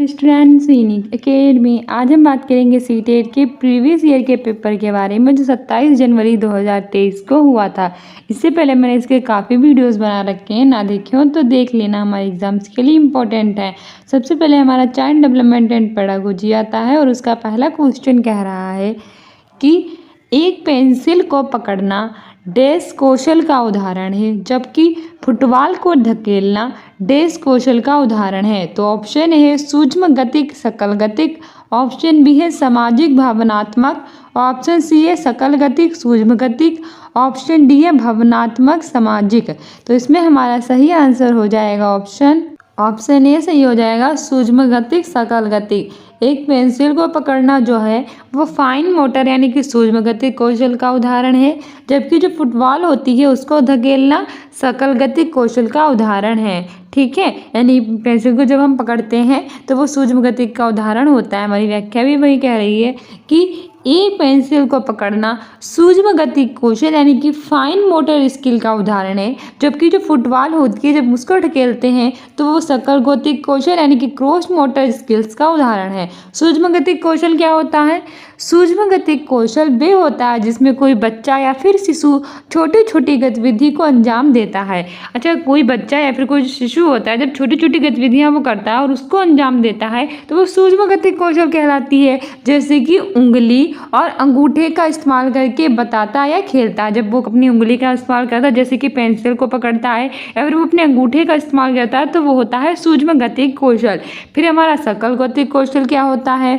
Students unique academy. आज हम बात करेंगे सीटेट के प्रीवियस ईयर के पेपर के बारे में जो 27 जनवरी 2023 को हुआ था। इससे पहले मैंने इसके काफ़ी वीडियोस बना रखे हैं, ना देखे हो तो देख लेना, हमारे एग्जाम्स के लिए इम्पोर्टेंट है। सबसे पहले हमारा चाइल्ड डेवलपमेंट एंड पेडागोजी आता है और उसका पहला क्वेश्चन कह रहा है कि एक पेंसिल को पकड़ना डैश कौशल का उदाहरण है, जबकि फुटबॉल को धकेलना डैश कौशल का उदाहरण है। तो ऑप्शन ए है सूक्ष्म गतिक सकल गतिक, ऑप्शन बी है सामाजिक भावनात्मक, ऑप्शन सी है सकल गतिक सूक्ष्म गतिक, ऑप्शन डी है भावनात्मक सामाजिक। तो इसमें हमारा सही आंसर हो जाएगा ऑप्शन ए सही हो जाएगा सूक्ष्म गतिक सकल गतिक। एक पेंसिल को पकड़ना जो है वो फाइन मोटर यानी कि सूक्ष्म गतिक कौशल का उदाहरण है, जबकि जो फुटबॉल होती है उसको धकेलना सकल गतिक कौशल का उदाहरण है। ठीक है, यानी पेंसिल को जब हम पकड़ते हैं तो वो सूक्ष्म गतिक का उदाहरण होता है। हमारी व्याख्या भी वही कह रही है कि एक पेंसिल को पकड़ना सूक्ष्म गतिक कौशल यानी कि फाइन मोटर स्किल का उदाहरण है, जबकि जो फुटबॉल होती है जब उसको ढकेलते हैं तो वो सकल गतिक कौशल यानी कि क्रॉस मोटर स्किल्स का उदाहरण है। सूक्ष्म गतिक कौशल क्या होता है? सूक्ष्म गतिक कौशल वे होता है जिसमें कोई बच्चा या फिर शिशु छोटी छोटी गतिविधि को अंजाम देता है। अच्छा, कोई बच्चा या फिर कोई शिशु होता है जब छोटी छोटी गतिविधियां वो करता है और उसको अंजाम देता है तो वो सूक्ष्म गतिक कौशल कहलाती है। जैसे कि उंगली और अंगूठे का इस्तेमाल करके बताता या खेलता है। जब वो अपनी उंगली का इस्तेमाल करता है जैसे कि पेंसिल को पकड़ता है या फिर वो अपने अंगूठे का इस्तेमाल करता है तो वो होता है सूक्ष्म गतिक कौशल। फिर हमारा सकल गतिक कौशल क्या होता है?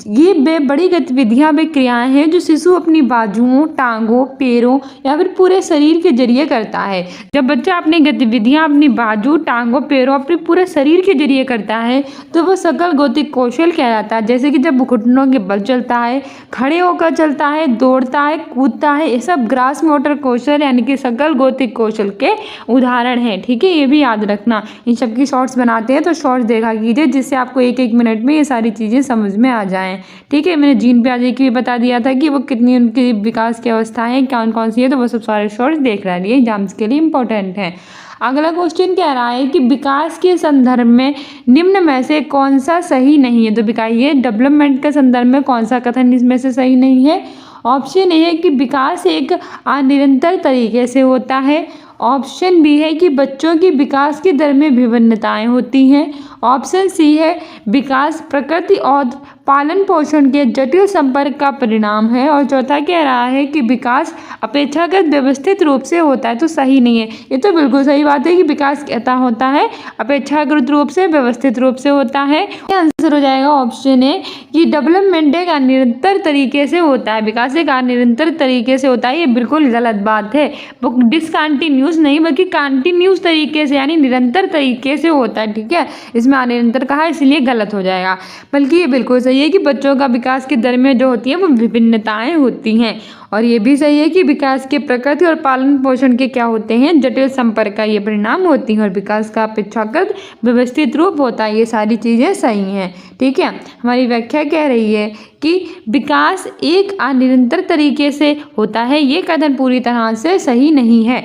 ये वे बड़ी गतिविधियां वे क्रियाएं हैं जो शिशु अपनी बाजुओं, टांगों, पैरों या फिर पूरे शरीर के जरिए करता है। जब बच्चा अपनी गतिविधियां अपनी बाजू, टांगों, पैरों, अपने पूरे शरीर के जरिए करता है तो वो सकल गतिक कौशल कहलाता है। जैसे कि जब वो घुटनों के बल चलता है, खड़े होकर चलता है, दौड़ता है, कूदता है, ये सब ग्रास मोटर कौशल यानी कि सकल गतिक कौशल के उदाहरण हैं। ठीक है, ये भी याद रखना। इन सब की शॉर्ट्स बनाते हैं तो शॉर्ट्स देखा कीजिए जिससे आपको एक एक मिनट में ये सारी चीज़ें समझ में आ जाएं। ठीक है, मैंने जीन प्याजे की भी बता दिया था कि वो कितनी उनकी विकास की अवस्थाएं हैं, कौन कौन सी है, तो वो सब सारे शॉर्ट्स देख रही है, एग्जाम्स के लिए इंपॉर्टेंट है। अगला क्वेश्चन कह रहा है कि विकास के संदर्भ में निम्न में से कौन सा सही नहीं है। तो ये डेवलपमेंट के संदर्भ में कौन सा कथन इसमें से सही नहीं है? ऑप्शन ए है कि विकास एक अनिरंतर तरीके से होता है, ऑप्शन बी है कि बच्चों की विकास की दर में विभिन्नताएं होती हैं, ऑप्शन सी है विकास प्रकृति और पालन पोषण के जटिल संपर्क का परिणाम है, और चौथा कह रहा है कि विकास अपेक्षाकृत व्यवस्थित रूप से होता है। तो सही नहीं है। ये तो बिल्कुल सही बात है कि विकास कहता होता है अपेक्षाकृत रूप से, व्यवस्थित रूप से होता है। आंसर हो जाएगा ऑप्शन ए कि डेवलपमेंट एक अनिरंतर तरीके से होता है, विकास एक अनिरंतर तरीके से होता है। ये बिल्कुल गलत बात है। वो डिसकंटिन्यूस नहीं बल्कि कंटिन्यूस तरीके से यानी निरंतर तरीके से होता है। ठीक है, इसमें अनिरंतर कहा इसलिए गलत हो जाएगा। बल्कि ये बिल्कुल सही है कि बच्चों का विकास की दर में जो होती है वो विभिन्नताएं होती हैं, और ये भी सही है कि विकास के प्रकृति और पालन पोषण के क्या होते हैं, जटिल संपर्क का ये परिणाम होती हैं, और विकास का अपेक्षाकृत व्यवस्थित रूप होता है। ये सारी चीज़ें सही हैं। ठीक है, हमारी व्याख्या कह रही है कि विकास एक अनिरंतर तरीके से होता है। ये कथन पूरी तरह से सही नहीं है,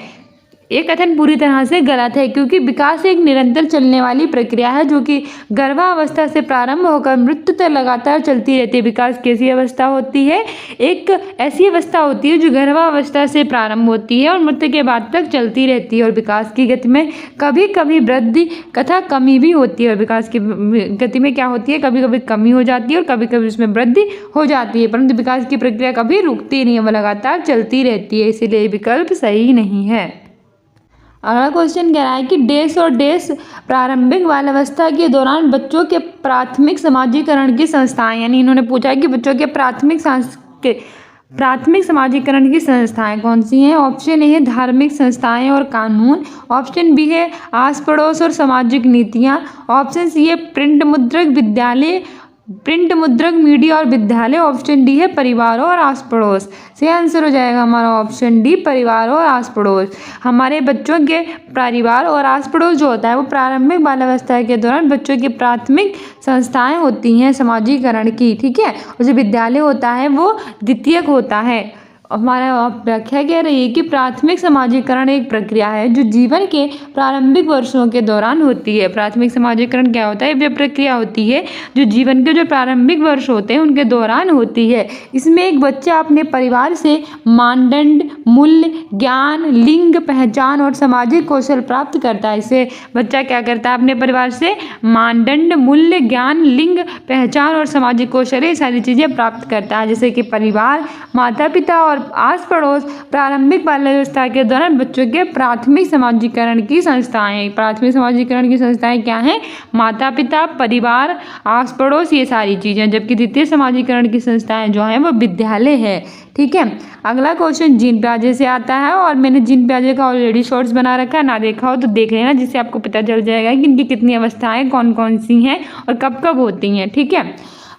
ये कथन पूरी तरह से गलत है, क्योंकि विकास एक निरंतर चलने वाली प्रक्रिया है जो कि गर्भावस्था से प्रारंभ होकर मृत्यु तक लगातार चलती रहती है। विकास कैसी अवस्था होती है? एक ऐसी अवस्था होती है जो गर्भावस्था से प्रारंभ होती है और मृत्यु के बाद तक चलती रहती है, और विकास की गति में कभी कभी वृद्धि तथा कमी भी होती है। और विकास की गति में क्या होती है? कभी कभी कमी हो जाती है और कभी कभी उसमें वृद्धि हो जाती है, परंतु विकास की प्रक्रिया कभी रुकती नहीं है, वो लगातार चलती रहती है। इसीलिए विकल्प सही नहीं है। अगला क्वेश्चन कह रहा है कि डैश और डैश प्रारंभिक बाल्यावस्था के दौरान बच्चों के प्राथमिक समाजीकरण की संस्थाएं, यानी इन्होंने पूछा है कि बच्चों के प्राथमिक समाजीकरण की संस्थाएं कौन सी हैं। ऑप्शन ए है धार्मिक संस्थाएं और कानून, ऑप्शन बी है आस पड़ोस और सामाजिक नीतियां, ऑप्शन सी है प्रिंट मुद्रक मीडिया और विद्यालय, ऑप्शन डी है परिवार और आस पड़ोस। सही आंसर हो जाएगा हमारा ऑप्शन डी परिवार और आस पड़ोस। हमारे बच्चों के परिवार और आस पड़ोस जो होता है वो प्रारंभिक बाल्यावस्था के दौरान बच्चों की प्राथमिक संस्थाएं होती हैं समाजीकरण की। ठीक है, और जो विद्यालय होता है वो द्वितीयक होता है। हमारा व्याख्या कह रही है कि प्राथमिक समाजीकरण एक प्रक्रिया है जो जीवन के प्रारंभिक वर्षों के दौरान होती है। प्राथमिक समाजीकरण क्या होता है? वह प्रक्रिया होती है जो जीवन के जो प्रारंभिक वर्ष होते हैं उनके दौरान होती है। इसमें एक बच्चा अपने परिवार से मानदंड, मूल्य, ज्ञान, लिंग, पहचान और सामाजिक कौशल प्राप्त करता है। इसे बच्चा क्या करता है? अपने परिवार से मानदंड, मूल्य, ज्ञान, लिंग, पहचान और सामाजिक कौशल ये सारी चीज़ें प्राप्त करता है। जैसे कि परिवार, माता पिता और आस पड़ोस प्रारंभिक बाल्यावस्था के दौरान बच्चों के प्राथमिक समाजीकरण की संस्थाएं। प्राथमिक समाजीकरण की संस्थाएं क्या हैं? माता पिता, परिवार, आस पड़ोस ये सारी चीज़ें। जबकि द्वितीय समाजीकरण की संस्थाएं जो हैं वो विद्यालय है। ठीक है। अगला क्वेश्चन जीन प्याजे से आता है और मैंने जीन प्याजे का ऑलरेडी शॉर्ट्स बना रखा है, ना देखा हो तो देख लेना, जिससे आपको पता चल जाएगा कि इनकी कितनी अवस्थाएं कौन कौन सी हैं और कब कब होती हैं। ठीक है।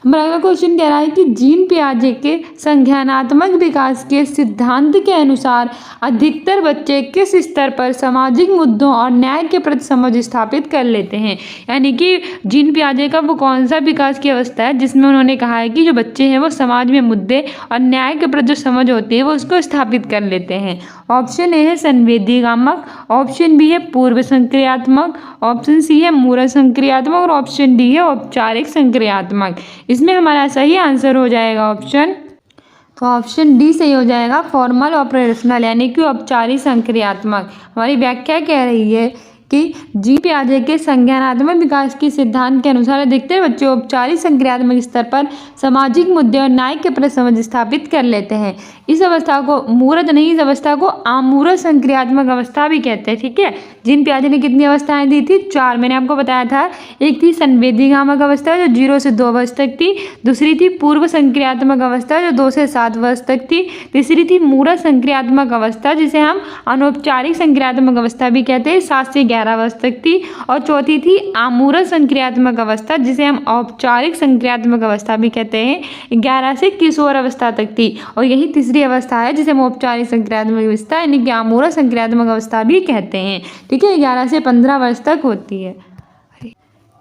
हमारा अगला क्वेश्चन कह रहा है कि जीन पियाजे के संज्ञानात्मक विकास के सिद्धांत के अनुसार अधिकतर बच्चे किस स्तर पर सामाजिक मुद्दों और न्याय के प्रति समझ स्थापित कर लेते हैं। यानी कि जीन पियाजे का वो कौन सा विकास की अवस्था है जिसमें उन्होंने कहा है कि जो बच्चे हैं वो समाज में मुद्दे और न्याय के प्रति जो समझ होती है वो उसको स्थापित कर लेते हैं। ऑप्शन ए है संवेदीगामक, ऑप्शन बी है पूर्व संक्रियात्मक, ऑप्शन सी है मूरत संक्रियात्मक और ऑप्शन डी है औपचारिक संक्रियात्मक। इसमें हमारा सही आंसर हो जाएगा ऑप्शन डी सही हो जाएगा, फॉर्मल ऑपरेशनल, यानी कि औपचारिक संक्रियात्मक। हमारी व्याख्या कह रही है कि जीन पियाजे के संज्ञानात्मक विकास के सिद्धांत के अनुसार अधिकतर बच्चे औपचारिक संक्रियात्मक स्तर पर सामाजिक मुद्दे और न्याय के प्रति समझ स्थापित कर लेते हैं। इस अवस्था को मूरत नहीं, इस अवस्था को आमूरत संक्रियात्मक अवस्था भी कहते हैं। ठीक है। जीन पियाजे ने कितनी अवस्थाएं दी थी? 4 मैंने आपको बताया था। एक थी संवेदीगामक अवस्था जो 0 से 2 वर्ष तक थी, दूसरी थी पूर्व संक्रियात्मक अवस्था जो 2 से 7 वर्ष तक थी, तीसरी थी मूरत संक्रियात्मक अवस्था जिसे हम अनौपचारिक संक्रियात्मक अवस्था भी कहते हैं, 7 से 11 वर्ष तक थी, और चौथी थी आमूरत संक्रियात्मक अवस्था जिसे हम औपचारिक संक्रियात्मक अवस्था भी कहते हैं, 11 से किशोर अवस्था तक थी। और यही तीसरी अवस्था है जिसे हम औपचारिक संक्रियात्मक अवस्था यानी कि आमूरत संक्रियात्मक अवस्था भी कहते हैं। ठीक है। 11 से 15 वर्ष तक होती है।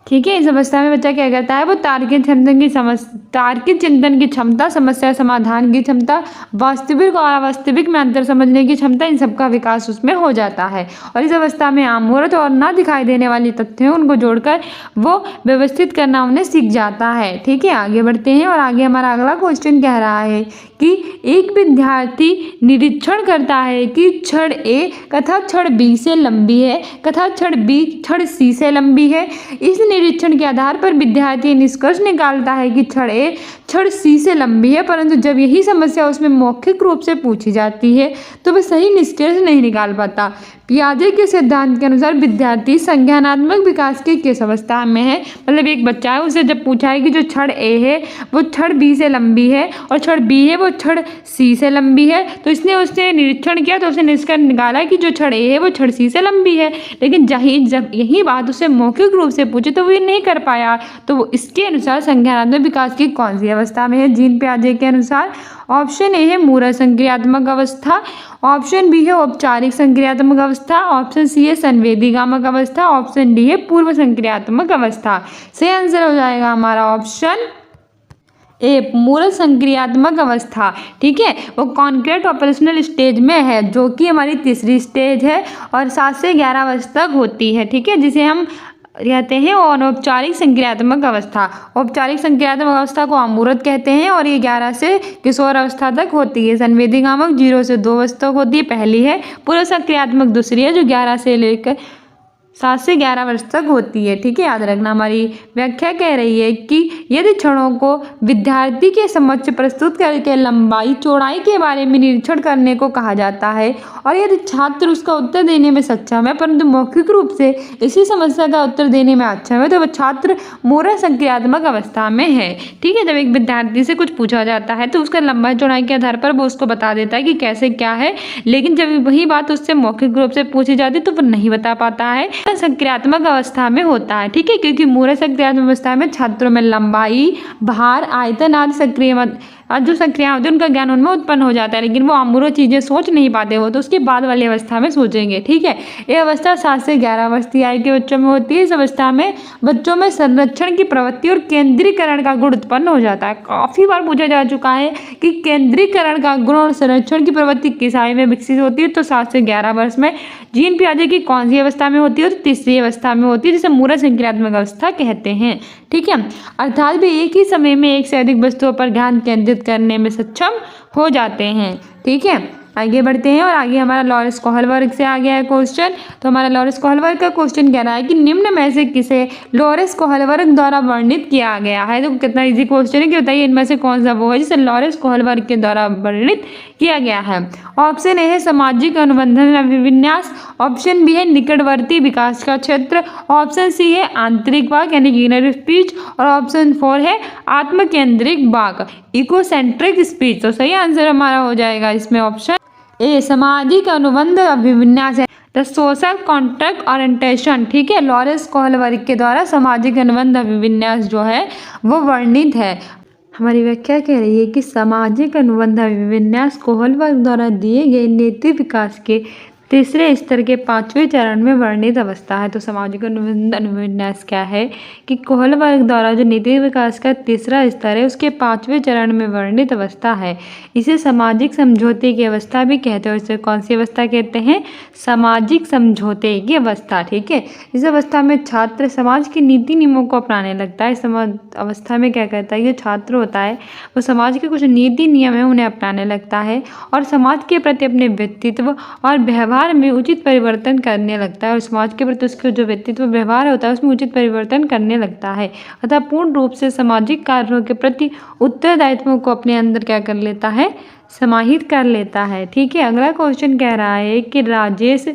ठीक है। इस अवस्था में बच्चा क्या करता है? वो तार्किक चिंतन की क्षमता, समस्या समाधान की क्षमता, वास्तविक और अवास्तविक में अंतर समझने की क्षमता, इन सबका विकास उसमें हो जाता है। और इस अवस्था में आमूरत और ना दिखाई देने वाली तथ्यों उनको जोड़कर वो व्यवस्थित करना उन्हें सीख जाता है। ठीक है। आगे बढ़ते हैं और आगे हमारा अगला क्वेश्चन कह रहा है कि एक विद्यार्थी निरीक्षण करता है कि क्षण ए कथा क्षण बी से लंबी है, कथा क्षण बी क्षण सी से लंबी है। इस निरीक्षण के आधार पर विद्यार्थी निष्कर्ष निकालता है कि क्षण ए क्षण सी से लंबी है, परंतु जब यही समस्या उसमें मौखिक रूप से पूछी जाती है तो वह सही निष्कर्ष नहीं निकाल पाता। पियाजे के सिद्धांत के अनुसार विद्यार्थी संज्ञानात्मक विकास के किस अवस्था में है? मतलब एक बच्चा है, उसे जब पूछा है कि जो क्षण ए है वो क्षण बी से लंबी है और क्षण बी है वो क्षण सी से लंबी है, तो उसने निरीक्षण किया तो उसने निष्कर्ष निकाला कि जो क्षण ए है वो क्षण सी से लंबी है। लेकिन जब यही बात उसे मौखिक रूप से पूछे तो वो ये नहीं कर पाया। तो वो इसके अनुसार संज्ञानात्मक विकास की कौन सी अवस्था में है जीन पियाजे के अनुसार? ऑप्शन ए है मूरत संक्रियात्मक अवस्था, ऑप्शन बी है औपचारिक संक्रियात्मक अवस्था, ऑप्शन सी है संवेदीगामक अवस्था, ऑप्शन डी है पूर्व संक्रियात्मक अवस्था। सही आंसर हो जाएगा हमारा ऑप्शन ए, मूरत संक्रियात्मक अवस्था। ठीक है। वो कॉन्क्रीट ऑपरेशनल स्टेज में है जो कि हमारी तीसरी स्टेज है और 7 से 11 वर्ष तक होती है। ठीक है। जिसे हम कहते हैं अनौपचारिक संक्रियात्मक अवस्था। औपचारिक संक्रियात्मक अवस्था को अमूर्त कहते हैं और ये 11 से किशोर अवस्था तक होती है। संवेदीगामक 0 से 2 वर्ष तक होती है, पहली है। पूर्व संक्रियात्मक दूसरी है जो 11 से लेकर 7 से 11 वर्ष तक होती है। ठीक है। याद रखना हमारी व्याख्या कह रही है कि यदि क्षणों को विद्यार्थी के समक्ष प्रस्तुत करके लंबाई चौड़ाई के बारे में निरीक्षण करने को कहा जाता है और यदि छात्र उसका उत्तर देने में सक्षम है परंतु मौखिक रूप से इसी समस्या का उत्तर देने में अक्षम है तो वह छात्र मूरत संक्रियात्मक अवस्था में है। ठीक है। जब एक विद्यार्थी से कुछ पूछा जाता है तो उसका लंबाई चौड़ाई के आधार पर वो उसको बता देता है कि कैसे क्या है, लेकिन जब वही बात उससे मौखिक रूप से पूछी जाती तो वह नहीं बता पाता है। संक्रियात्मक अवस्था में होता है। ठीक है। क्योंकि मूरत संक्रियात्मक अवस्था में छात्रों में लंबाई, भार, आयतन आदि और जो संक्रियाएं होती हैं उनका ज्ञान उनमें उत्पन्न हो जाता है, लेकिन वो अमूर्त चीज़ें सोच नहीं पाते, वो तो उसके बाद वाली अवस्था में सोचेंगे। ठीक है, ये अवस्था 7 से 11 वर्ष की आयु के बच्चों में होती है। इस अवस्था में बच्चों में संरक्षण की प्रवृत्ति और केंद्रीकरण का गुण उत्पन्न हो जाता है। काफ़ी बार पूछा जा चुका है कि केंद्रीकरण का गुण और संरक्षण की प्रवृत्ति किस आयु में विकसित होती है, तो 7 से 11 वर्ष में। जीन पियाजे की कौन सी अवस्था में होती है, तो तीसरी अवस्था में होती है, जिसे मूरत संक्रियात्मक अवस्था कहते हैं। ठीक है, अर्थात वे एक ही समय में एक से अधिक वस्तुओं पर ध्यान केंद्रित करने में सक्षम हो जाते हैं। ठीक है, आगे बढ़ते हैं और आगे हमारा लॉरेंस कोहल वर्ग से आ गया है क्वेश्चन। तो हमारा लॉरेंस कोहल वर्ग का क्वेश्चन कह रहा है कि निम्न में से किसे लॉरेंस कोहल वर्ग द्वारा वर्णित किया गया है। तो कितना इजी क्वेश्चन है कि बताइए इनमें से कौन सा वो है जिसे लॉरेंस कोहल वर्ग के द्वारा वर्णित किया गया है। ऑप्शन ए है सामाजिक अनुबंधन अभिविन्यास, ऑप्शन बी है निकटवर्ती विकास का क्षेत्र, ऑप्शन सी है आंतरिक वाक यानी कि इनर स्पीच, और ऑप्शन 4 है आत्मकेंद्रिक वाक इकोसेंट्रिक स्पीच। तो सही आंसर हमारा हो जाएगा इसमें ऑप्शन ए सामाजिक अनुबंध अभिविन्यास है, द सोशल कॉन्ट्रैक्ट ओरिएंटेशन। ठीक है, लॉरेंस कोहल वर्ग के द्वारा सामाजिक अनुबंध अभिविन्यास जो है वो वर्णित है। हमारी व्याख्या कह रही है कि सामाजिक अनुबंध अभिविन्यास कोहल वर्ग द्वारा दिए गए नैतिक विकास के तीसरे स्तर के 5वें चरण में वर्णित अवस्था है। तो सामाजिक अनुबंध अभिविन्यास क्या है कि कोहल वर्ग द्वारा जो नैतिक विकास का तीसरा स्तर है उसके 5वें चरण में वर्णित अवस्था है। इसे सामाजिक समझौते की अवस्था भी कहते हैं। इसे कौन सी अवस्था कहते हैं? सामाजिक समझौते की अवस्था। ठीक है, इस अवस्था में छात्र समाज के नीति नियमों को अपनाने लगता है। समाज अवस्था में क्या करता है, ये छात्र होता है वो समाज के कुछ नीति नियम है उन्हें अपनाने लगता है और समाज के प्रति अपने व्यक्तित्व और व्यवहार में उचित परिवर्तन करने लगता है, और समाज के प्रति उसका जो व्यक्तित्व व्यवहार होता है उसमें उचित परिवर्तन करने लगता है, अतः पूर्ण रूप से सामाजिक कार्यों के प्रति उत्तरदायित्वों को अपने अंदर क्या कर लेता है, समाहित कर लेता है। ठीक है, अगला क्वेश्चन कह रहा है कि राजेश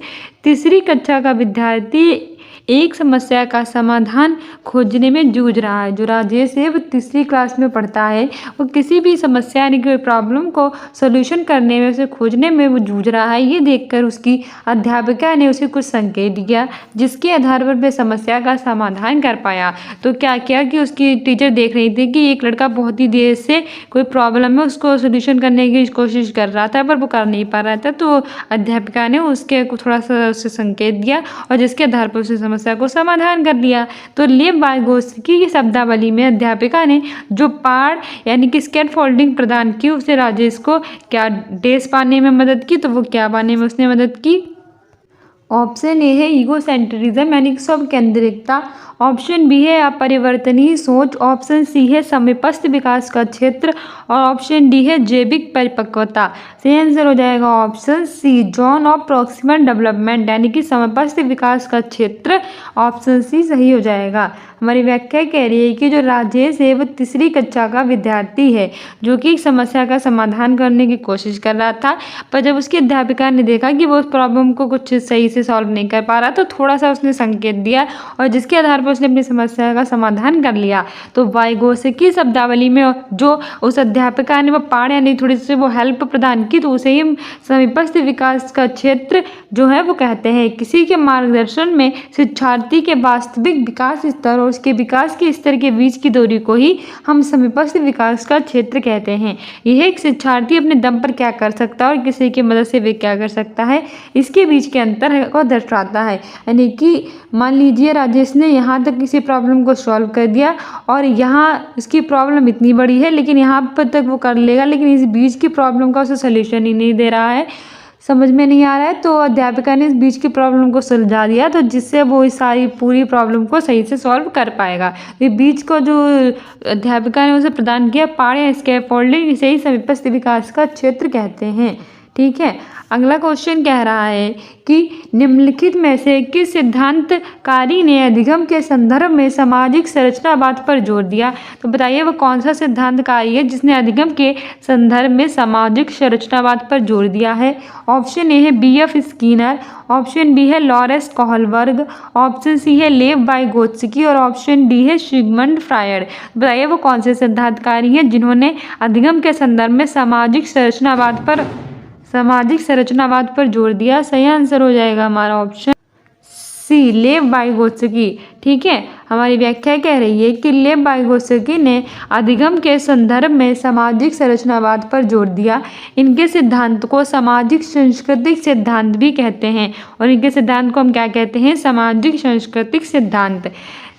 तीसरी कक्षा का विद्यार्थी एक समस्या का समाधान खोजने में जूझ रहा है। जो राजेश है वो तीसरी क्लास में पढ़ता है, वो किसी भी समस्या यानी कोई प्रॉब्लम को सोल्यूशन करने में, उसे खोजने में वो जूझ रहा है। ये देखकर उसकी अध्यापिका ने उसे कुछ संकेत दिया जिसके आधार पर वह समस्या का समाधान कर पाया। तो क्या किया कि उसकी टीचर देख रही थी कि एक लड़का बहुत ही देर से कोई प्रॉब्लम है उसको सोल्यूशन करने की कोशिश कर रहा था पर वो कर नहीं पा रहा था, तो अध्यापिका ने उसके थोड़ा सा उसे संकेत दिया और जिसके आधार पर उसे समस्या को समाधान कर लिया। तो लेव वाइगोत्स्की की शब्दावली में अध्यापिका ने जो पार्ट यानी कि स्कैट फोल्डिंग प्रदान की उसे राजेश को क्या डेस पाने में मदद की, तो वो क्या पाने में उसने मदद की? ऑप्शन ए है ईगोसेंट्रिज्म यानी कि स्व केंद्रिकता, ऑप्शन बी है अपरिवर्तनीय सोच, ऑप्शन सी है समीपस्थ विकास का क्षेत्र और ऑप्शन डी है जैविक परिपक्वता। सही आंसर हो जाएगा option C zone of proximal development यानी कि समीपस्थ विकास का क्षेत्र, ऑप्शन सी सही हो जाएगा। हमारी व्याख्या कह रही है कि जो राजेश है वो तीसरी कक्षा का विद्यार्थी है जो कि एक समस्या का समाधान करने की कोशिश कर रहा था, पर जब उसकी अध्यापिका ने देखा कि वो उस प्रॉब्लम को कुछ सही से सॉल्व नहीं कर पा रहा तो थोड़ा सा उसने संकेत दिया और जिसके आधार पर उसने अपनी समस्या का समाधान कर लिया। तो वाइगोत्स्की शब्दावली में जो उस अध्यापिका ने वो पाठ यानी थोड़ी सी वो हेल्प प्रदान की तो उसे ही समीपस्थ विकास का क्षेत्र जो है वो कहते हैं। किसी के मार्गदर्शन में शिक्षार्थी के वास्तविक विकास स्तर और उसके विकास के स्तर के बीच की दूरी को ही हम समीपस्थ विकास का क्षेत्र कहते हैं। यह एक शिक्षार्थी अपने दम पर क्या कर सकता है और किसी की मदद से वे क्या कर सकता है, इसके बीच के अंतर को दर्शाता है। यानी कि मान लीजिए राजेश ने यहाँ तक किसी प्रॉब्लम को सॉल्व कर दिया और यहाँ इसकी प्रॉब्लम इतनी बड़ी है लेकिन यहाँ पर तक वो कर लेगा, लेकिन इस बीच की प्रॉब्लम का उसे सोल्यूशन ही नहीं दे रहा है, समझ में नहीं आ रहा है, तो अध्यापिका ने इस बीच की प्रॉब्लम को सुलझा दिया तो जिससे वो इस सारी पूरी प्रॉब्लम को सही से सॉल्व कर पाएगा। ये बीच को जो अध्यापिका ने उसे प्रदान किया पाठ या स्कैफोल्डिंग, इसे ही समीपस्थ विकास का क्षेत्र कहते हैं। ठीक है, अगला क्वेश्चन कह रहा है कि निम्नलिखित में से किस सिद्धांतकारी ने अधिगम के संदर्भ में सामाजिक संरचनावाद पर जोर दिया। तो बताइए वो कौन सा सिद्धांतकारी है जिसने अधिगम के संदर्भ में सामाजिक संरचनावाद पर जोर दिया है। ऑप्शन ए है B.F. स्किनर, ऑप्शन बी है लॉरेंस कोहल वर्ग, ऑप्शन सी है लेव वाइगोत्स्की और ऑप्शन डी है सिगमंड फ्रायड। बताइए वो कौन से सिद्धांतकारी हैं जिन्होंने अधिगम के संदर्भ में सामाजिक संरचनावाद पर जोर दिया। सही आंसर हो जाएगा हमारा ऑप्शन सी लेव वाइगोत्स्की। ठीक है। हमारी व्याख्या कह रही है कि लेव वाइगोत्स्की ने अधिगम के संदर्भ में सामाजिक संरचनावाद पर जोर दिया। इनके सिद्धांत को सामाजिक सांस्कृतिक सिद्धांत भी कहते हैं और इनके सिद्धांत को हम क्या कहते हैं? सामाजिक सांस्कृतिक सिद्धांत,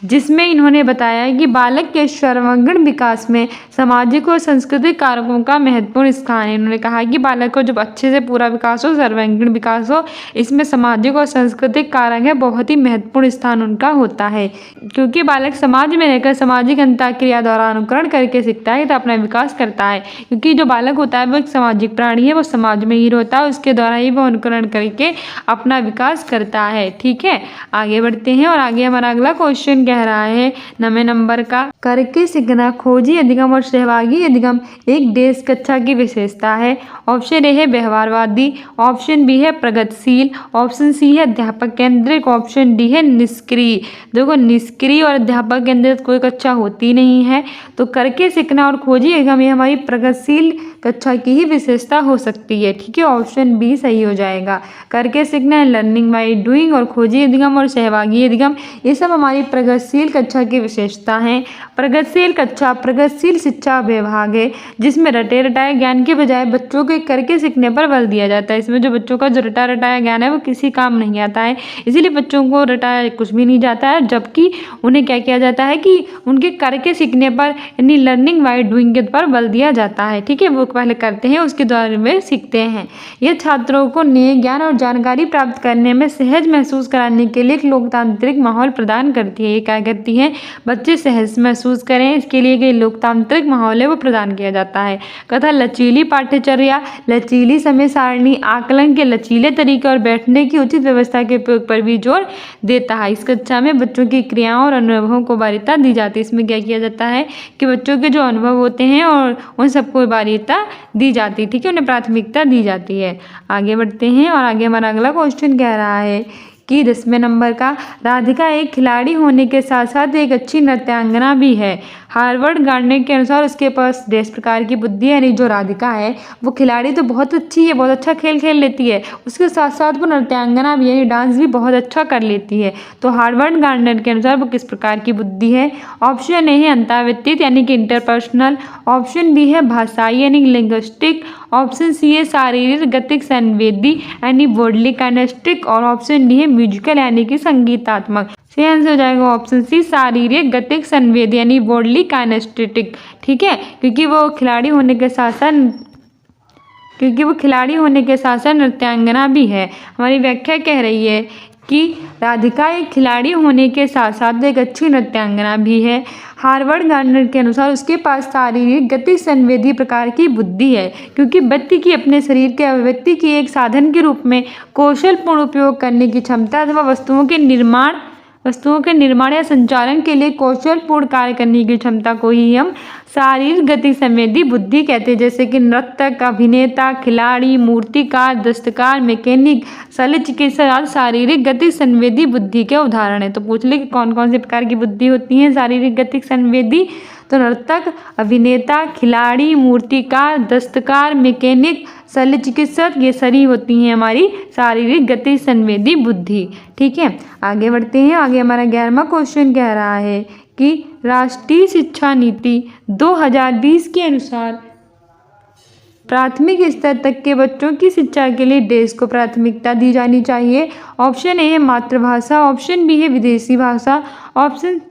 जिसमें इन्होंने बताया कि बालक के सर्वांगीण विकास में सामाजिक और सांस्कृतिक कारकों का महत्वपूर्ण स्थान है। इन्होंने कहा कि बालक को जब अच्छे से पूरा विकास हो, सर्वांगीण विकास हो, इसमें सामाजिक और सांस्कृतिक कारक है बहुत ही महत्वपूर्ण स्थान उनका होता है, क्योंकि बालक समाज में रहकर सामाजिक अंतःक्रिया द्वारा अनुकरण करके सीखता है तो अपना विकास करता है। क्योंकि जो बालक होता है वो एक सामाजिक प्राणी है, वो समाज में ही रहता है, उसके द्वारा ही वो अनुकरण करके अपना विकास करता है। ठीक है, आगे बढ़ते हैं और आगे हमारा अगला क्वेश्चन कह रहा है 9वें नंबर का, करके सीखना खोजी अधिगम और सहभागी अधिगम एक देश कक्षा की विशेषता है। ऑप्शन ए है व्यवहारवादी, ऑप्शन बी है प्रगतिशील, ऑप्शन सी है अध्यापक केंद्रित, ऑप्शन डी है निष्क्रिय। देखो, निष्क्रिय और अध्यापक केंद्रित कोई कक्षा होती नहीं है, तो करके सीखना और खोजी अधिगम ये हमारी प्रगतिशील कक्षा की ही विशेषता हो सकती है। ठीक है, ऑप्शन बी सही हो जाएगा। करके सीखना, लर्निंग बाय डूइंग, और खोजी अधिगम और सहभागी अधिगम ये सब हमारी प्रगतिशील कक्षा की विशेषता हैं। प्रगतिशील कक्षा प्रगतिशील शिक्षा विभाग है, जिसमें रटे रटाए ज्ञान के बजाय बच्चों के करके सीखने पर बल दिया जाता है। इसमें जो बच्चों का जो रटा रटाया ज्ञान है वो किसी काम नहीं आता है, इसीलिए बच्चों को रटाया कुछ भी नहीं जाता है, जबकि उन्हें क्या किया जाता है कि उनके करके सीखने पर यानी लर्निंग बाय डूइंग के पर बल दिया जाता है। ठीक है, वो पहले करते हैं उसके द्वारा वे सीखते हैं। यह छात्रों को नए ज्ञान और जानकारी प्राप्त करने में सहज महसूस कराने के लिए एक लोकतांत्रिक माहौल प्रदान करती है। ये क्या करती है? बच्चे सहज महसूस करें, इसके लिए एक लोकतांत्रिक माहौल है वो प्रदान किया जाता है। कथा लचीली पाठ्यचर्या, लचीली समय सारणी, आकलन के लचीले तरीके और बैठने की उचित व्यवस्था के उपयोग पर भी जोर देता है। इस कक्षा में बच्चों की क्रियाओं और अनुभवों को वरीयता दी जाती है। इसमें क्या किया जाता है कि बच्चों के जो अनुभव होते हैं और उन सबको वरीयता दी जाती है। ठीक है, उन्हें प्राथमिकता दी जाती है। आगे बढ़ते हैं और आगे हमारा अगला क्वेश्चन कह रहा है कि 10वें नंबर का, राधिका एक खिलाड़ी होने के साथ साथ एक अच्छी नृत्यांगना भी है। हार्वर्ड गार्डनर के अनुसार उसके पास 10 प्रकार की बुद्धि है। यानी जो राधिका है वो खिलाड़ी तो बहुत अच्छी है, बहुत अच्छा खेल खेल लेती है, उसके साथ साथ वो नृत्यांगना भी है, डांस भी बहुत अच्छा कर लेती है। तो हार्वर्ड गार्डनर के अनुसार वो किस प्रकार की बुद्धि है? ऑप्शन ए है अंतर्व्यक्तिक यानी कि इंटरपर्सनल, ऑप्शन बी है भाषाई यानी लिंग्विस्टिक, ऑप्शन सी है शारीरिक गतिक संवेदी यानी बॉडली काइनेस्टिक, और ऑप्शन डी है म्यूजिकल यानी कि संगीतात्मक। सही आंसर हो जाएगा ऑप्शन सी शारीरिक गतिक संवेदी यानी बॉडली काइनेस्टिक। ठीक है, क्योंकि वो खिलाड़ी होने के साथ साथ नृत्यांगना भी है। हमारी व्याख्या कह रही है कि राधिका एक खिलाड़ी होने के साथ साथ एक अच्छी नृत्यांगना भी है। हार्वर्ड गार्डनर के अनुसार उसके पास शारीरिक गति संवेदी प्रकार की बुद्धि है, क्योंकि व्यक्ति की अपने शरीर के अभिव्यक्ति की एक साधन के रूप में कौशलपूर्ण उपयोग करने की क्षमता अथवा वस्तुओं के निर्माण या संचालन के लिए कौशलपूर्ण कार्य करने की क्षमता को ही हम शारीरिक गति संवेदी बुद्धि कहते हैं। जैसे कि नर्तक, अभिनेता, खिलाड़ी, मूर्तिकार, दस्तकार, मैकेनिक, शल्य चिकित्सक आदि शारीरिक गति संवेदी बुद्धि के उदाहरण है। तो पूछ ले कि कौन कौन से प्रकार की बुद्धि होती है शारीरिक गति संवेदी? तो नर्तक, अभिनेता, खिलाड़ी, मूर्तिकार, दस्तकार, मैकेनिक, शल्य चिकित्सक, ये सारी होती हैं हमारी शारीरिक गति संवेदी बुद्धि। ठीक है, आगे बढ़ते हैं। आगे हमारा 11वां क्वेश्चन कह रहा है कि राष्ट्रीय शिक्षा नीति 2020 के अनुसार प्राथमिक स्तर तक के बच्चों की शिक्षा के लिए देश को प्राथमिकता दी जानी चाहिए। ऑप्शन ए है मातृभाषा, ऑप्शन बी है विदेशी भाषा, ऑप्शन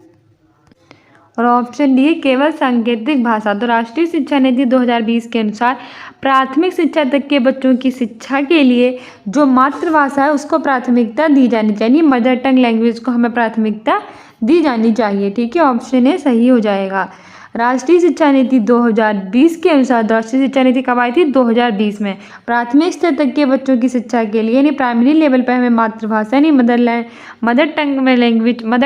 डी है केवल सांकेतिक भाषा। तो राष्ट्रीय शिक्षा नीति 2020 के अनुसार प्राथमिक शिक्षा तक के बच्चों की शिक्षा के लिए जो मातृभाषा है उसको प्राथमिकता दी जानी चाहिए, मदर टंग लैंग्वेज को हमें प्राथमिकता दी जानी चाहिए। ठीक है, ऑप्शन ए सही हो जाएगा। राष्ट्रीय शिक्षा नीति 2020 के अनुसार, राष्ट्रीय शिक्षा नीति कब आई थी? 2020 में। प्राथमिक स्तर तक के बच्चों की शिक्षा के लिए यानी प्राइमरी लेवल पर हमें मातृभाषा यानी मदर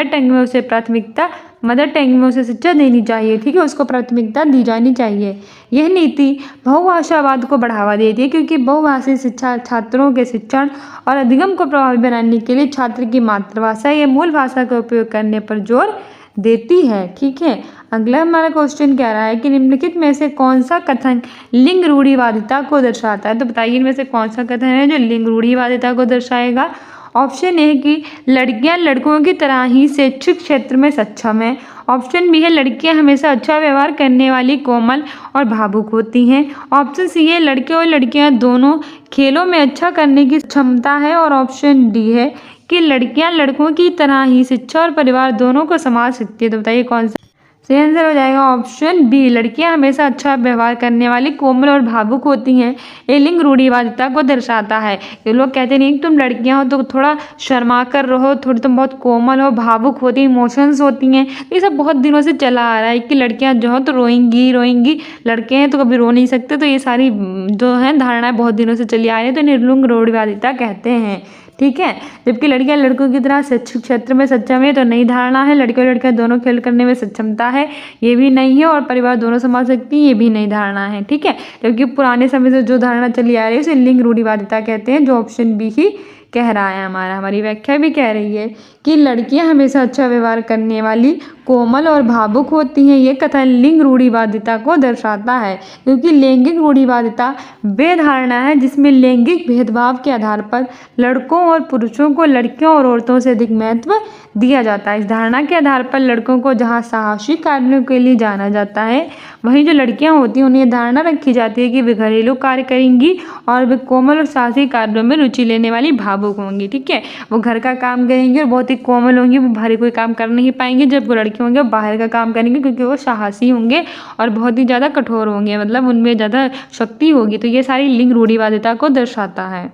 टंग में उसे प्राथमिकता, मदर टंग में उसे शिक्षा देनी चाहिए। ठीक है, उसको प्राथमिकता दी जानी चाहिए। यह नीति बहुभाषावाद को बढ़ावा देती है, क्योंकि बहुभाषी शिक्षा छात्रों के शिक्षण और अधिगम को प्रभावी बनाने के लिए छात्र की मातृभाषा या मूल भाषा का उपयोग करने पर जोर देती है। ठीक है, अगला हमारा क्वेश्चन कह रहा है कि निम्नलिखित में से कौन सा कथन लिंग रूढ़िवादिता को दर्शाता है? तो बताइए इनमें से कौन सा कथन है जो लिंग रूढ़िवादिता को दर्शाएगा? ऑप्शन ए है कि लड़कियां लड़कों की तरह ही शैक्षिक क्षेत्र में सक्षम हैं। ऑप्शन बी है लड़कियां हमेशा अच्छा व्यवहार करने वाली, कोमल और भावुक होती हैं। ऑप्शन सी है लड़के और लड़कियां दोनों खेलों में अच्छा करने की क्षमता है। और ऑप्शन डी है कि लड़कियां लड़कों की तरह ही शिक्षा और परिवार दोनों को संभाल सकती है। तो बताइए कौन सा सही आंसर हो जाएगा। ऑप्शन बी, लड़कियां हमेशा अच्छा व्यवहार करने वाली, कोमल और भावुक होती हैं। ये लिंग रूढ़िवादिता को दर्शाता है। ये लोग कहते नहीं कि तुम लड़कियां हो तो थोड़ा शर्मा कर रहो, थोड़ी तुम बहुत कोमल हो, भावुक होती, इमोशंस होती हैं। ये सब बहुत दिनों से चला आ रहा है कि लड़कियां जो हो तो रोएंगी रोएंगी, लड़के हैं तो कभी रो नहीं सकते। तो ये सारी जो है धारणाएं बहुत दिनों से चली आ रही है, तो इन्हें लिंग रूढ़िवादिता कहते हैं। ठीक है, जबकि लड़कियां लड़कों की तरह शैक्षिक क्षेत्र में सक्षम है, तो नई धारणा है। लड़के और लड़कियां दोनों खेल करने में सक्षमता है, ये भी नहीं है। और परिवार दोनों संभाल सकती है, ये भी नई धारणा है। ठीक है, जबकि पुराने समय से जो धारणा चली आ रही है उसे लिंग रूढ़िवादिता कहते हैं, जो ऑप्शन बी ही कह रहा है। हमारी व्याख्या भी कह रही है कि लड़कियां हमेशा अच्छा व्यवहार करने वाली, कोमल और भावुक होती हैं। ये कथन लिंग रूढ़िवादिता को दर्शाता है, क्योंकि लैंगिक रूढ़िवादिता वे धारणा है जिसमें लैंगिक भेदभाव के आधार पर लड़कों और पुरुषों को लड़कियों और औरतों से अधिक महत्व दिया जाता है। इस धारणा के आधार पर लड़कों को जहाँ साहसिक कार्यों के लिए जाना जाता है, वहीं जो लड़कियां होती हैं उन्हें धारणा रखी जाती है कि वे घरेलू कार्य करेंगी और वे कोमल और साहसिक कार्यों में रुचि लेने वाली, भावुक होंगी। ठीक है, वो घर का काम करेंगी और बहुत ही कोमल होंगी, वो भारी कोई काम कर नहीं पाएंगे। जब वो लड़के होंगे वो बाहर का काम करेंगे, क्योंकि वो साहसी होंगे और बहुत ही ज़्यादा कठोर होंगे, मतलब उनमें ज़्यादा शक्ति होगी। तो ये सारी लिंग रूढ़िवादिता को दर्शाता है।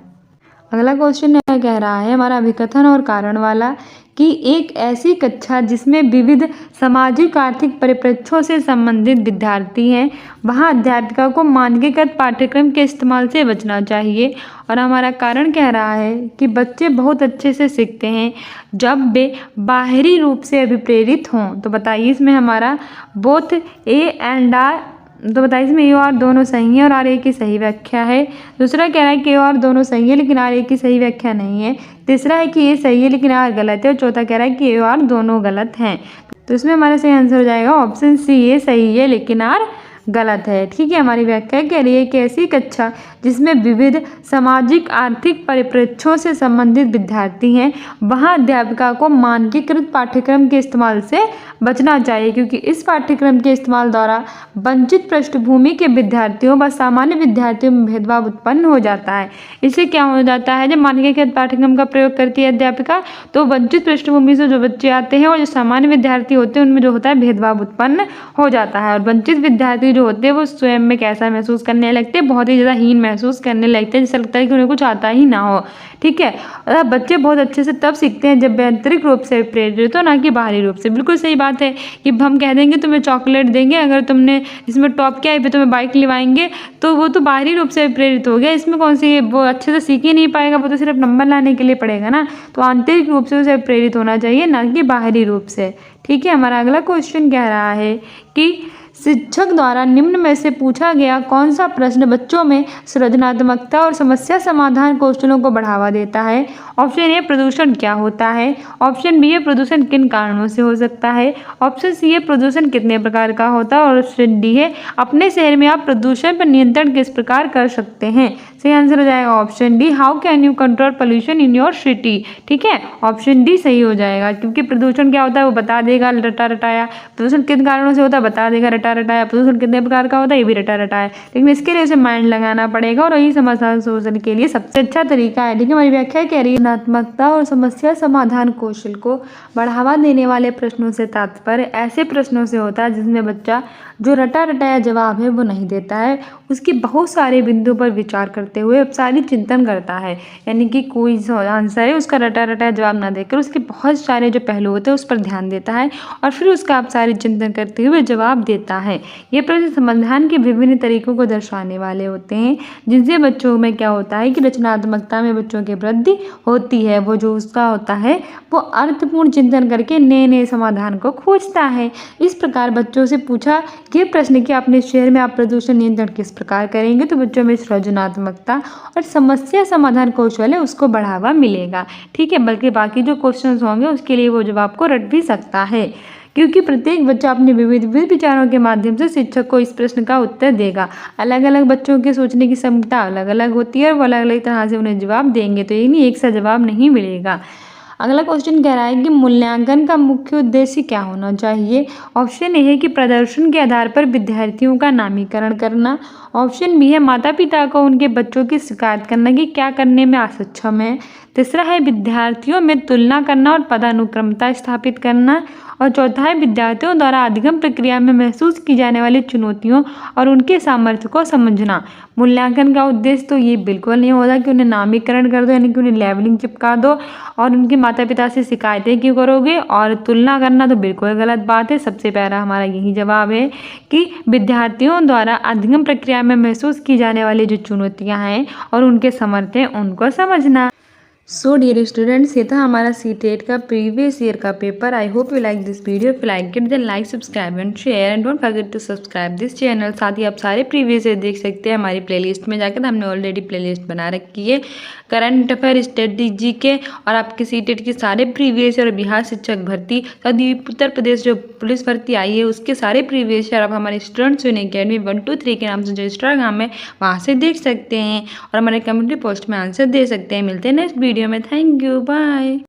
अगला क्वेश्चन कह रहा है हमारा अभिकथन और कारण वाला कि एक ऐसी कक्षा जिसमें विविध सामाजिक आर्थिक परिप्रेक्ष्यों से संबंधित विद्यार्थी हैं, वहाँ अध्यापिका को मानकीकृत पाठ्यक्रम के इस्तेमाल से बचना चाहिए। और हमारा कारण कह रहा है कि बच्चे बहुत अच्छे से सीखते हैं जब वे बाहरी रूप से अभिप्रेरित हों। तो बताइए इसमें हमारा बोथ ए एंड आर, तो बताइए इसमें ए और दोनों सही है और आर ए की सही व्याख्या है। दूसरा कह रहा है कि ए और दोनों सही है लेकिन आर ए की सही व्याख्या नहीं है। तीसरा है कि ए सही है लेकिन आर गलत है। और चौथा कह रहा है कि ए और दोनों गलत हैं। तो इसमें हमारा सही आंसर हो जाएगा ऑप्शन सी, ए सही है लेकिन आर गलत है। ठीक है, हमारी व्याख्या कह रही है कि ऐसी कक्षा जिसमें विविध सामाजिक आर्थिक परिप्रेक्ष्यों से संबंधित विद्यार्थी हैं, वहाँ अध्यापिका को मानकीकृत पाठ्यक्रम के इस्तेमाल से बचना चाहिए, क्योंकि इस पाठ्यक्रम के इस्तेमाल द्वारा वंचित पृष्ठभूमि के विद्यार्थियों व सामान्य विद्यार्थियों में भेदभाव उत्पन्न हो जाता है। इससे क्या हो जाता है, जब मानकीकृत पाठ्यक्रम का प्रयोग करती है अध्यापिका, तो वंचित पृष्ठभूमि से जो बच्चे आते हैं और जो सामान्य विद्यार्थी होते हैं उनमें जो होता है भेदभाव उत्पन्न हो जाता है। और वंचित विद्यार्थी जो होते हैं वो स्वयं में कैसा महसूस करने लगते हैं, बहुत ही ज़्यादा हीन महसूस करने लगते हैं, जैसा लगता है कि उन्हें कुछ आता ही ना हो। ठीक है, और बच्चे बहुत अच्छे से तब सीखते हैं जब वे आंतरिक रूप से प्रेरित हो, ना कि बाहरी रूप से। बिल्कुल सही बात है कि हम कह देंगे तुम्हें चॉकलेट देंगे, अगर तुमने इसमें टॉप किया है फिर तुम्हें बाइक लिवाएंगे, तो वो तो बाहरी रूप से प्रेरित हो गया। इसमें कौन सी वो अच्छे से सीख ही नहीं पाएगा, वो तो सिर्फ नंबर लाने के लिए पड़ेगा ना। तो आंतरिक रूप से उसे प्रेरित होना चाहिए, ना कि बाहरी रूप से। ठीक है, हमारा अगला क्वेश्चन कह रहा है कि शिक्षक द्वारा निम्न में से पूछा गया कौन सा प्रश्न बच्चों में सृजनात्मकता और समस्या समाधान कौशलों को बढ़ावा देता है। ऑप्शन ए, प्रदूषण क्या होता है। ऑप्शन बी है, प्रदूषण किन कारणों से हो सकता है। ऑप्शन सी है, प्रदूषण कितने प्रकार का होता है। और ऑप्शन डी है, अपने शहर में आप प्रदूषण पर नियंत्रण किस प्रकार कर सकते हैं। सही आंसर हो जाएगा option D, how can you control pollution in your city. ठीक है, ऑप्शन डी सही हो जाएगा, क्योंकि प्रदूषण क्या होता है वो बता देगा रटा रटाया, प्रदूषण किन कारणों से होता है बता देगा रटा रटाया, प्रदूषण कितने प्रकार का होता है ये भी रटा रटाया। लेकिन इसके लिए उसे माइंड लगाना पड़ेगा और यही समस्या सोचने के लिए सबसे अच्छा तरीका है। लेकिन हमारी व्याख्या कह रही है रचनात्मकता और समस्या समाधान कौशल को बढ़ावा देने वाले प्रश्नों से तात्पर्य ऐसे प्रश्नों से होता है जिसमें बच्चा जो रटा रटाया जवाब है वो नहीं देता है, उसकी बहुत सारे बिंदुओं पर विचार करते हुए सारी चिंतन करता है। यानी कि कोई आंसर है उसका रटा रटाया जवाब ना देकर उसके बहुत सारे जो पहलू होते हैं उस पर ध्यान देता है और फिर उसका आप सारी चिंतन करते हुए जवाब देता है। ये प्रश्न समाधान के विभिन्न तरीकों को दर्शाने वाले होते हैं, जिनसे बच्चों में क्या होता है कि रचनात्मकता में बच्चों की वृद्धि होती है। वो जो उसका होता है वो अर्थपूर्ण चिंतन करके नए नए समाधान को खोजता है। इस प्रकार बच्चों से पूछा ये प्रश्न कि अपने शहर में आप प्रदूषण नियंत्रण किस प्रकार करेंगे, तो बच्चों में सृजनात्मकता और समस्या समाधान कौशल है उसको बढ़ावा मिलेगा। ठीक है, बल्कि बाकी जो क्वेश्चंस होंगे उसके लिए वो जवाब को रट भी सकता है, क्योंकि प्रत्येक बच्चा अपने विविध विविध विचारों के माध्यम से शिक्षक को इस प्रश्न का उत्तर देगा। अलग अलग बच्चों के सोचने की क्षमता अलग अलग होती है और वो अलग अलग तरह से उन्हें जवाब देंगे, तो एक सा जवाब नहीं मिलेगा। अगला क्वेश्चन कह रहा है कि मूल्यांकन का मुख्य उद्देश्य क्या होना चाहिए। ऑप्शन ए है कि प्रदर्शन के आधार पर विद्यार्थियों का नामीकरण करना। ऑप्शन बी है माता पिता को उनके बच्चों की शिकायत करना कि क्या करने में असक्षम है। तीसरा है विद्यार्थियों में तुलना करना और पदानुक्रमता स्थापित करना। और चौथा है विद्यार्थियों द्वारा अधिगम प्रक्रिया में महसूस की जाने वाली चुनौतियों और उनके सामर्थ्य को समझना। मूल्यांकन का उद्देश्य तो ये बिल्कुल नहीं होता कि उन्हें नामीकरण कर दो, यानी कि उन्हें लेवलिंग चिपका दो और उनके माता पिता से शिकायतें क्यों करोगे, और तुलना करना तो बिल्कुल गलत बात है। सबसे पहला हमारा यही जवाब है कि विद्यार्थियों द्वारा अधिगम प्रक्रिया में महसूस की जाने वाली जो चुनौतियाँ हैं और उनके सामर्थ्य उनको समझना। सो डियर स्टूडेंट्स, ये था हमारा सीटेट का प्रीवियस ईयर का paper. I hope you like this video. If you like it then like, subscribe and share and don't forget to subscribe this channel. साथ ही आप सारे प्रीवियस ईयर देख सकते हैं हमारी प्लेलिस्ट में जाकर। हमने ऑलरेडी प्लेलिस्ट बना रखी है करंट अफेयर, स्ट्रेटजी के और आपके सीटेट के सारे प्रीवियस ईयर और बिहार शिक्षक भर्ती, साथ ही उत्तर प्रदेश जो पुलिस भर्ती आई है उसके सारे प्रीवियस ईयर आप हमारे स्टूडेंट्स विन अकेडमी 123 के नाम से जो इंस्टाग्राम है वहाँ से देख सकते हैं और हमारे कम्युनिटी पोस्ट में आंसर दे सकते हैं। मिलते हैं नेक्स्ट वीडियो में। Thank you, bye.